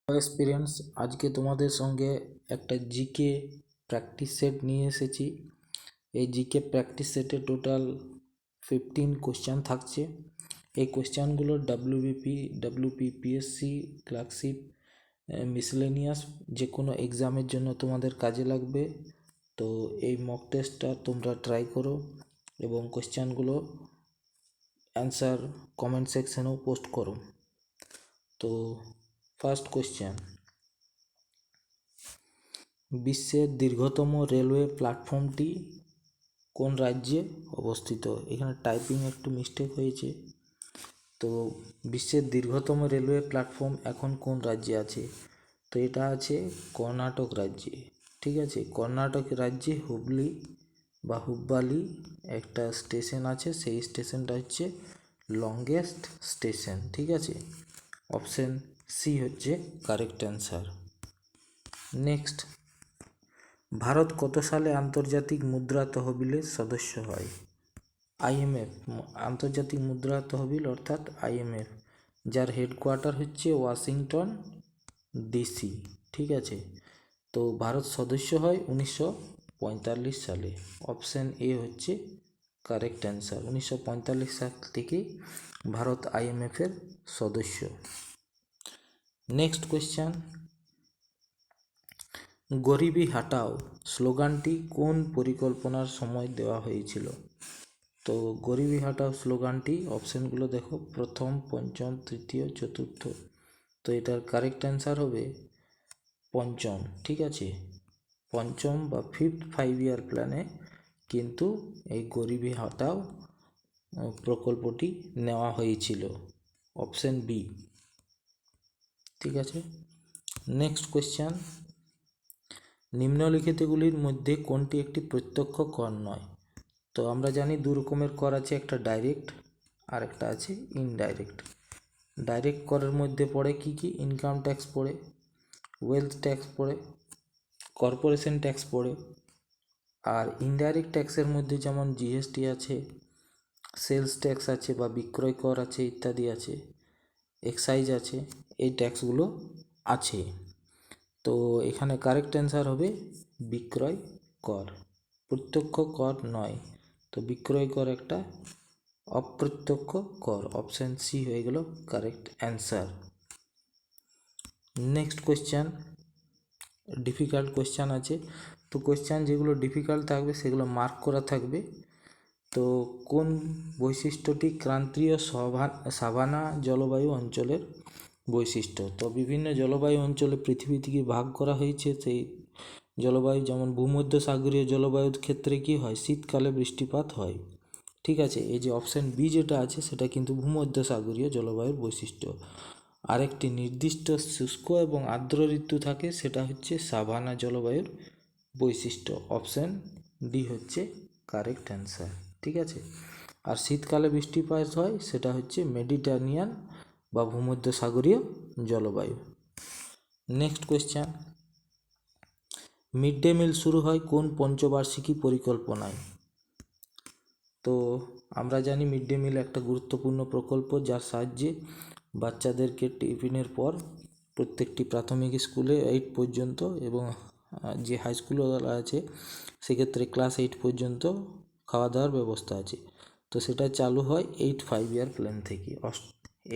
Experience আজকে তোমাদের সঙ্গে একটা জিকে প্র্যাকটিস সেট নিয়ে এসেছি। এই জিকে প্র্যাকটিস সেটে টোটাল 15 কোশ্চেন থাকছে। এই কোশ্চেনগুলো WPPSC ক্লার্কশিপ মিসলেনিয়াস যে কোনো এক্সামের জন্য তোমাদের কাজে লাগবে। তো এই মক টেস্টটা তোমরা ট্রাই করো এবং কোশ্চেনগুলো অ্যান্সার কমেন্ট সেকশনেও পোস্ট করো। তো ফার্স্ট কোশ্চেন, বিশ্বের দীর্ঘতম রেলওয়ে প্ল্যাটফর্মটি কোন রাজ্যে অবস্থিত? এখানে টাইপিং একটু মিস্টেক হয়েছে। তো বিশ্বের দীর্ঘতম রেলওয়ে প্ল্যাটফর্ম এখন কোন রাজ্যে আছে? তো এটা আছে কর্ণাটক রাজ্যে। ঠিক আছে, কর্ণাটক রাজ্যে হুবলি বা হুব্বালি একটা স্টেশন আছে, সেই স্টেশনটা হচ্ছে লংগেস্ট স্টেশন। ঠিক আছে, অপশন সি হচ্ছে কারেক্ট অ্যান্সার। নেক্সট, ভারত কত সালে আন্তর্জাতিক মুদ্রা তহবিলের সদস্য হয়? IMF, আন্তর্জাতিক মুদ্রা তহবিল অর্থাৎ IMF, যার হেডকোয়ার্টার হচ্ছে ওয়াশিংটন DC। ঠিক আছে, তো ভারত সদস্য হয় 1945 সালে। অপশন এ হচ্ছে কারেক্ট অ্যান্সার। 1945 সাল থেকে ভারত IMF এর সদস্য। নেক্সট কোয়েশ্চেন, গরিবি হাটাও স্লোগানটি কোন পরিকল্পনার সময় দেওয়া হয়েছিল? তো গরিবি হাটাও স্লোগানটি, অপশানগুলো দেখো, প্রথম, পঞ্চম, তৃতীয়, চতুর্থ। তো এটার কারেক্ট অ্যান্সার হবে পঞ্চম। ঠিক আছে, পঞ্চম বা 5th 5-year প্ল্যানে কিন্তু এই গরিবি হাটাও প্রকল্পটি নেওয়া হয়েছিল। Option B. ঠিক আছে, নেক্সট কোয়েশ্চেন, নিম্নলিখিতগুলির মধ্যে কোনটি একটি প্রত্যক্ষ কর নয়? তো আমরা জানি দু রকমের কর আছে, একটা ডাইরেক্ট আর একটা আছে ইনডাইরেক্ট। ডাইরেক্ট করের মধ্যে পড়ে কি কি? ইনকাম ট্যাক্স পড়ে, ওয়েলথ ট্যাক্স পড়ে, কর্পোরেশন ট্যাক্স পড়ে। আর ইনডাইরেক্ট ট্যাক্সের মধ্যে যেমন GST আছে, সেলস ট্যাক্স আছে বা বিক্রয় কর আছে ইত্যাদি আছে, এক্সাইজ আছে, এই ট্যাক্সগুলো আছে। তো এখানে কারেক্ট অ্যান্সার হবে বিক্রয় কর, প্রত্যক্ষ কর নয়। তো বিক্রয় কর একটা অপ্রত্যক্ষ কর। অপশান সি হয়ে গেল correct answer. Next question, difficult question আছে। তো কোয়েশ্চেন যেগুলো ডিফিকাল্ট থাকবে সেগুলো মার্ক করা থাকবে। তো কোন বৈশিষ্ট্যটি ক্রান্তীয় সাভানা জলবায়ু অঞ্চলের বৈশিষ্ট্য? তো বিভিন্ন জলবায়ু অঞ্চলে পৃথিবী থেকে ভাগ করা হয়েছে। সেই জলবায়ু যেমন ভূমধ্যসাগরীয় জলবায়ুর ক্ষেত্রে কি হয়? শীতকালে বৃষ্টিপাত হয়। ঠিক আছে, এই যে অপশান বি যেটা আছে সেটা কিন্তু ভূমধ্যসাগরীয় জলবায়ুর বৈশিষ্ট্য। আরেকটি নির্দিষ্ট শুষ্ক এবং আর্দ্র ঋতু থাকে, সেটা হচ্ছে সাভানা জলবায়ুর বৈশিষ্ট্য। অপশান ডি হচ্ছে কারেক্ট অ্যান্সার। ঠিক আছে, আর শীতকালে বৃষ্টিপাত হয় সেটা হচ্ছে মেডিটেরিয়ান বা ভূমধ্যসাগরীয় জলবায়ু। Next question, mid day meal শুরু হয় কোন পঞ্চবার্ষিকী পরিকল্পনায়? তো আমরা জানি মিড ডে মিল একটা গুরুত্বপূর্ণ প্রকল্প, যার সাহায্যে বাচ্চাদেরকে টিফিনের পর প্রত্যেকটি প্রাথমিক স্কুলে 8 পর্যন্ত এবং যে হাই স্কুলগুলো আছে সেক্ষেত্রে ক্লাস 8 পর্যন্ত খাওয়া দাওয়ার ব্যবস্থা আছে। তো সেটা চালু হয় 8th 5-year প্ল্যান থেকে,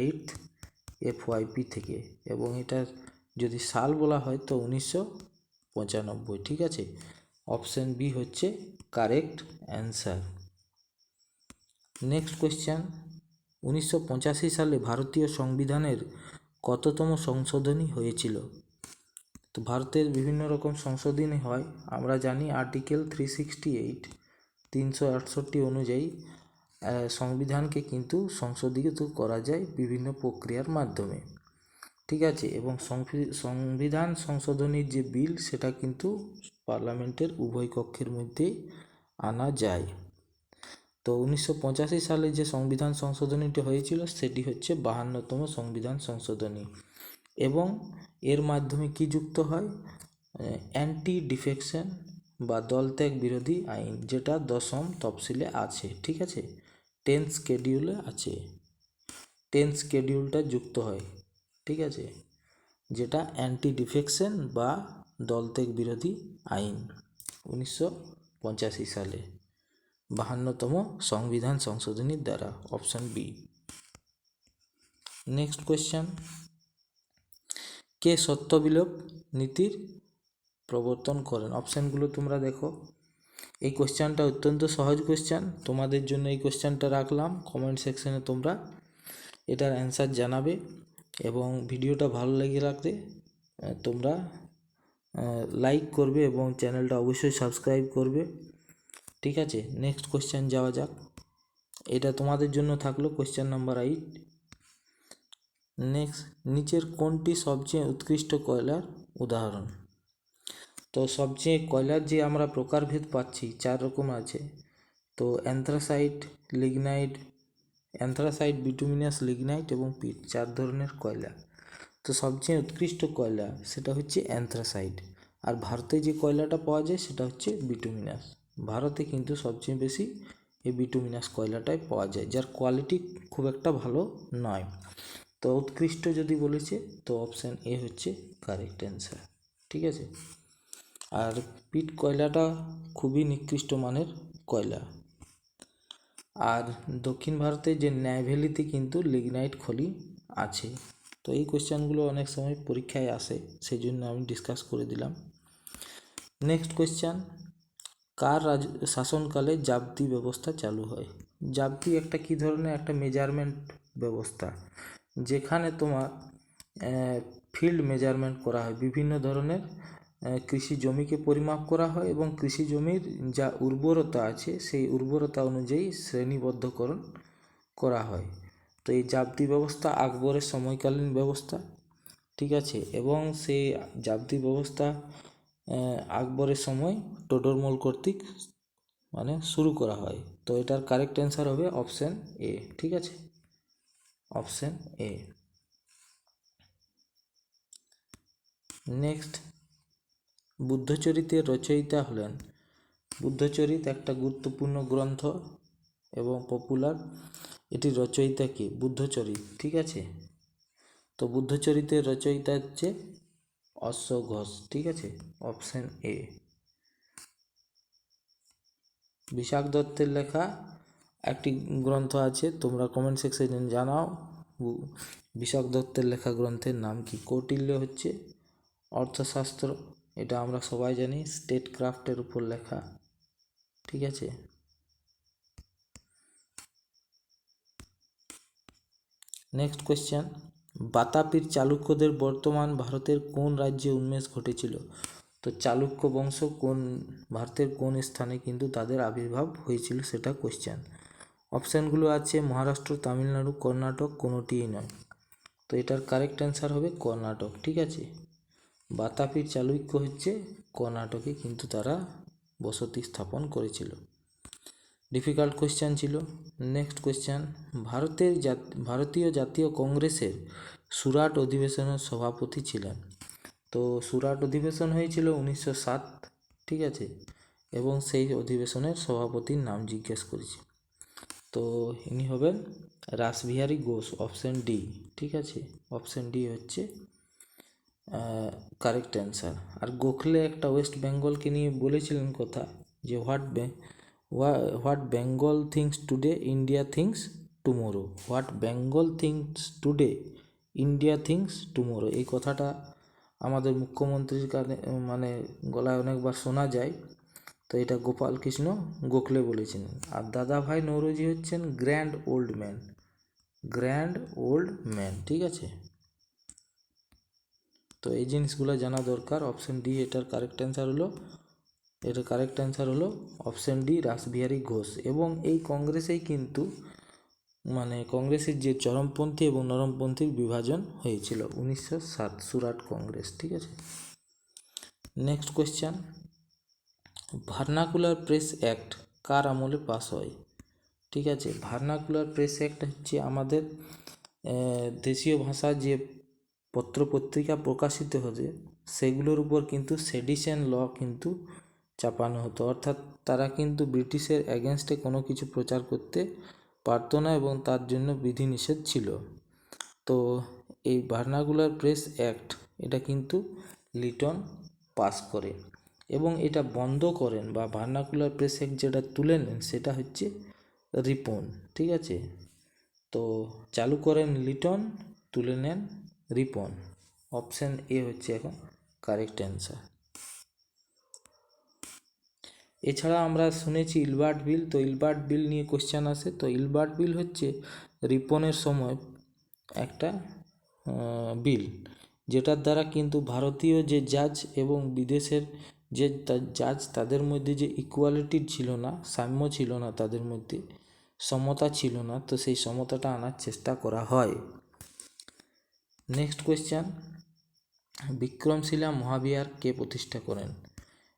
8th FYP থেকে, এবং এটা যদি সাল বলা হয় তো 1995। ঠিক আছে, অপশান বি হচ্ছে কারেক্ট অ্যান্সার। নেক্সট কোয়েশ্চেন, 1985 সালে ভারতীয় সংবিধানের কততম সংশোধনী হয়েছিল? তো ভারতের বিভিন্ন রকম সংশোধনী হয়। আমরা জানি আর্টিকেল 368 368 অনুযায়ী সংবিধানকে কিন্তু সংশোধিত করা যায় বিভিন্ন প্রক্রিয়ার মাধ্যমে। ঠিক আছে, এবং সংবিধান সংশোধনীর যে বিল সেটা কিন্তু পার্লামেন্টের উভয় কক্ষের মধ্যেই আনা যায়। তো 1985 সালে যে সংবিধান সংশোধনীটি হয়েছিল সেটি হচ্ছে 52তম সংবিধান সংশোধনী, এবং এর মাধ্যমে কি যুক্ত হয়? অ্যান্টি ডিফেকশন বা দলত্যাগ বিরোধী আইন, যেটা 10ম তফসিলে আছে। ঠিক আছে, 10th শিডিউলে আছে, 10th শিডিউলটা যুক্ত হয়। ঠিক আছে, যেটা অ্যান্টি ডিফেকশন বা দলত্যাগ বিরোধী আইন 1985 সালে 52তম সংবিধান সংশোধনীর দ্বারা, অপশন বি। নেক্সট কোয়েশ্চেন, কে সত্যবিলোপ নীতির প্রবর্তন করেন? অপশানগুলো তোমরা দেখো। এই কোয়েশ্চেনটা অত্যন্ত সহজ কোয়েশ্চেন, তোমাদের জন্য এই কোয়েশ্চেনটা রাখলাম। কমেন্ট সেকশনে তোমরা এটার অ্যান্সার জানাবে এবং ভিডিওটা ভালো লেগে রাখলে তোমরা লাইক করবে এবং চ্যানেলটা অবশ্যই সাবস্ক্রাইব করবে। ঠিক আছে, নেক্সট কোয়েশ্চেন যাওয়া যাক। এটা তোমাদের জন্য থাকলো কোয়েশ্চেন নাম্বার 8। নেক্সট, নিচের কোনটি সবচেয়ে উৎকৃষ্ট কয়লার উদাহরণ? তো সবচেয়ে কয়লার যে আমরা প্রকারভেদ পাচ্ছি 4 রকম আছে। তো অ্যান্থ্রাসাইট, লিগনাইট, বিটুমিনাস, লিগনাইট এবং পিট, 4 ধরনের কয়লা। তো সবচেয়ে উৎকৃষ্ট কয়লা সেটা হচ্ছে অ্যান্থ্রাসাইট। আর ভারতে যে কয়লাটা পাওয়া যায় সেটা হচ্ছে বিটুমিনাস। ভারতে কিন্তু সবচেয়ে বেশি এই বিটুমিনাস কয়লাটাই পাওয়া যায়, যার কোয়ালিটি খুব একটা ভালো নয়। তো উৎকৃষ্ট যদি বলেছে তো অপশান এ হচ্ছে কারেক্ট অ্যান্সার। ঠিক আছে, আর পিট কয়লাটা খুবই নিকৃষ্ট মানের কয়লা। আর দক্ষিণ ভারতে যে ন্যায় ভ্যালিতে কিন্তু লিগনাইট খনি আছে। তো এই কোয়েশ্চেনগুলো অনেক সময় পরীক্ষায় আসে, সেই জন্য আমি ডিসকাস করে দিলাম। নেক্সট কোয়েশ্চেন, কার শাসনকালে জাবতি ব্যবস্থা চালু হয়? জাবতি একটা কী ধরনের একটা মেজারমেন্ট ব্যবস্থা, যেখানে তোমার ফিল্ড মেজারমেন্ট করা হয়, বিভিন্ন ধরনের কৃষি জমিকে পরিমাপ করা হয় এবং কৃষি জমির যা উর্বরতা আছে সেই উর্বরতা অনুযায়ী শ্রেণীবদ্ধকরণ করা হয়। তো এই জাবতি ব্যবস্থা আকবরের সময়কালীন ব্যবস্থা। ঠিক আছে, এবং সেই জাবতি ব্যবস্থা আকবরের সময় টোডরমল কর্তৃক শুরু করা হয়। তো এটার কারেক্ট অ্যান্সার হবে অপশান এ। ঠিক আছে, অপশান এ। নেক্সট, বুদ্ধচরিতের রচয়িতা হলেন? বুদ্ধচরিত একটা গুরুত্বপূর্ণ গ্রন্থ এবং পপুলার। এটির রচয়িতা কে? বুদ্ধচরিত। ঠিক আছে, তো বুদ্ধচরিতের রচয়িতা হচ্ছে অশ্ব ঘোষ। ঠিক আছে, অপশান এ। বিশাখ দত্তের লেখা একটি গ্রন্থ আছে, তোমরা কমেন্ট সেকশনে জানাও বিশাখ দত্তের লেখা গ্রন্থের নাম কি? কৌটিল্য হচ্ছে অর্থশাস্ত্র, এটা আমরা সবাই জানি, স্টেট ক্রাফটের উপর লেখা। ঠিক আছে, নেক্সট কোয়েশ্চেন, বাতাপির চালুক্যদের বর্তমান ভারতের কোন রাজ্যে উন্মেষ ঘটেছিল? তো চালুক্য বংশ কোন ভারতের কোন স্থানে কিন্তু তাদের আবির্ভাব হয়েছিল সেটা কোয়েশ্চেন। অপশানগুলো আছে মহারাষ্ট্র, তামিলনাড়ু, কর্ণাটক, কোনোটিই নয়। তো এটার কারেক্ট অ্যান্সার হবে কর্ণাটক। ঠিক আছে, বাতাপির চালুক্য হচ্ছে কর্ণাটকে কিন্তু তারা বসতি স্থাপন করেছিল। ডিফিকাল্ট কোয়েশ্চেন ছিল। নেক্সট কোয়েশ্চেন, ভারতীয় জাতীয় কংগ্রেসের সুরাট অধিবেশনের সভাপতি ছিলেন? তো সুরাট অধিবেশন হয়েছিল 1907। ঠিক আছে, এবং সেই অধিবেশনের সভাপতির নাম জিজ্ঞেস করেছে। তো ইনি হবেন রাসবিহারী ঘোষ, অপশান ডি। ঠিক আছে, অপশান ডি হচ্ছে কারেক্ট অ্যান্সার। আর গোখলে একটা ওয়েস্ট বেঙ্গলকে নিয়ে বলেছিলেন কথা, যে what Bengal things today India things tomorrow. What Bengal things today India things tomorrow, এই কথাটা আমাদের মুখ্যমন্ত্রীর কানে গলায় অনেকবার শোনা যায়। তো এটা গোপাল কৃষ্ণ গোখলে বলেছিলেন। আর দাদাভাই নৌরোজি হচ্ছেন গ্র্যান্ড ওল্ড ম্যান। ঠিক আছে, তো এই জিনিসগুলো জানা দরকার। অপশান ডি এটার কারেক্ট অ্যান্সার হলো অপশান ডি, রাসবিহারী ঘোষ। এবং এই কংগ্রেসেই কিন্তু কংগ্রেসের যে চরমপন্থী এবং নরমপন্থীর বিভাজন হয়েছিল 1907 সুরাট কংগ্রেস। ঠিক আছে, next question, vernacular press act কার আমলে পাস হয়? ঠিক আছে, ভার্নাকুলার প্রেস অ্যাক্ট হচ্ছে আমাদের দেশীয় ভাষা যে পত্রপত্রিকা প্রকাশিত হতো সেগুলোর উপর কিন্তু সেডিশন ল কিন্তু চাপানো হতো, অর্থাৎ তারা কিন্তু ব্রিটিশের এগেনস্টে কোনো কিছু প্রচার করতে পারতো না এবং তার জন্য বিধিনিষেধ ছিল। তো এই ভার্নাকুলার প্রেস অ্যাক্ট এটা কিন্তু লিটন পাস করে, এবং এটা বন্ধ করেন বা ভার্নাকুলার প্রেস অ্যাক্ট যেটা তুলে নেন সেটা হচ্ছে রিপন। ঠিক আছে, তো চালু করেন লিটন, তুলে নেন রিপন। অপশান এ হচ্ছে এখন কারেক্ট অ্যান্সার। এছাড়া আমরা শুনেছি ইলবার্ট বিল, তো ইলবার্ট বিল নিয়ে কোশ্চেন আসে। তো ইলবার্ট বিল হচ্ছে রিপনের সময় একটা বিল, যেটার দ্বারা কিন্তু ভারতীয় যে জাজ এবং বিদেশের যে জাজ তাদের মধ্যে যে ইকুয়ালিটি ছিল না, সাম্য ছিল না, তাদের মধ্যে সমতা ছিল না, তো সেই সমতাটা আনার চেষ্টা করা হয়। নেক্সট কোয়েশ্চেন, বিক্রমশিলা মহাবিহার কে প্রতিষ্ঠা করেন?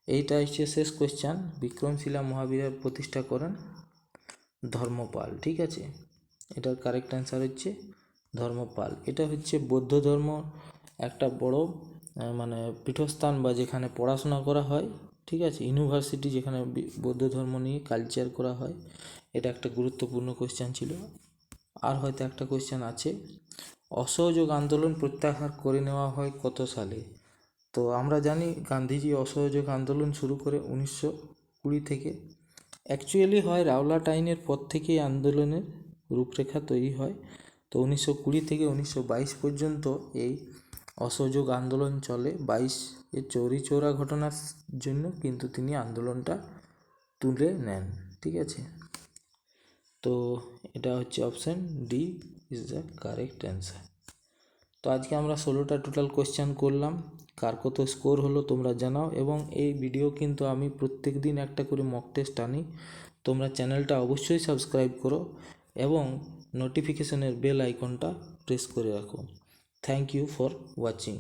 এইটা হচ্ছে শেষ কোয়েশ্চেন। বিক্রমশিলা মহাবিহার প্রতিষ্ঠা করেন ধর্মপাল। ঠিক আছে, এটার কারেক্ট অ্যান্সার হচ্ছে ধর্মপাল। এটা হচ্ছে বৌদ্ধ ধর্ম একটা বড় মানে পীঠস্থান বা যেখানে পড়াশোনা করা হয়। ঠিক আছে, ইউনিভার্সিটি যেখানে বৌদ্ধ ধর্ম নিয়ে কালচার করা হয়। এটা একটা গুরুত্বপূর্ণ কোয়েশ্চেন ছিল। আর হয়তো একটা কোয়েশ্চেন আছে, অসহযোগ আন্দোলন প্রত্যাহার করে নেওয়া হয় কত সালে? তো আমরা জানি গান্ধীজি অসহযোগ আন্দোলন শুরু করে 1920 থেকে। অ্যাকচুয়ালি হয় রাওলাট আইনের পর থেকেই আন্দোলনের রূপরেখা তৈরি হয়। তো 1920 থেকে 1922 পর্যন্ত এই অসহযোগ আন্দোলন চলে। 22 চৌরি চৌরা ঘটনার জন্য কিন্তু তিনি আন্দোলনটা তুলে নেন। ঠিক আছে, তো এটা হচ্ছে option D is the correct answer. তো আজকে আমরা 16টা টোটাল কোয়েশ্চেন করলাম। কার কত স্কোর হলো তোমরা জানাও, এবং এই ভিডিও কিন্তু আমি প্রত্যেক দিন একটা করে মক টেস্ট আনি। তোমরা চ্যানেলটা অবশ্যই সাবস্ক্রাইব করো এবং নোটিফিকেশনের বেল আইকনটা প্রেস করে রাখো। Thank you for watching.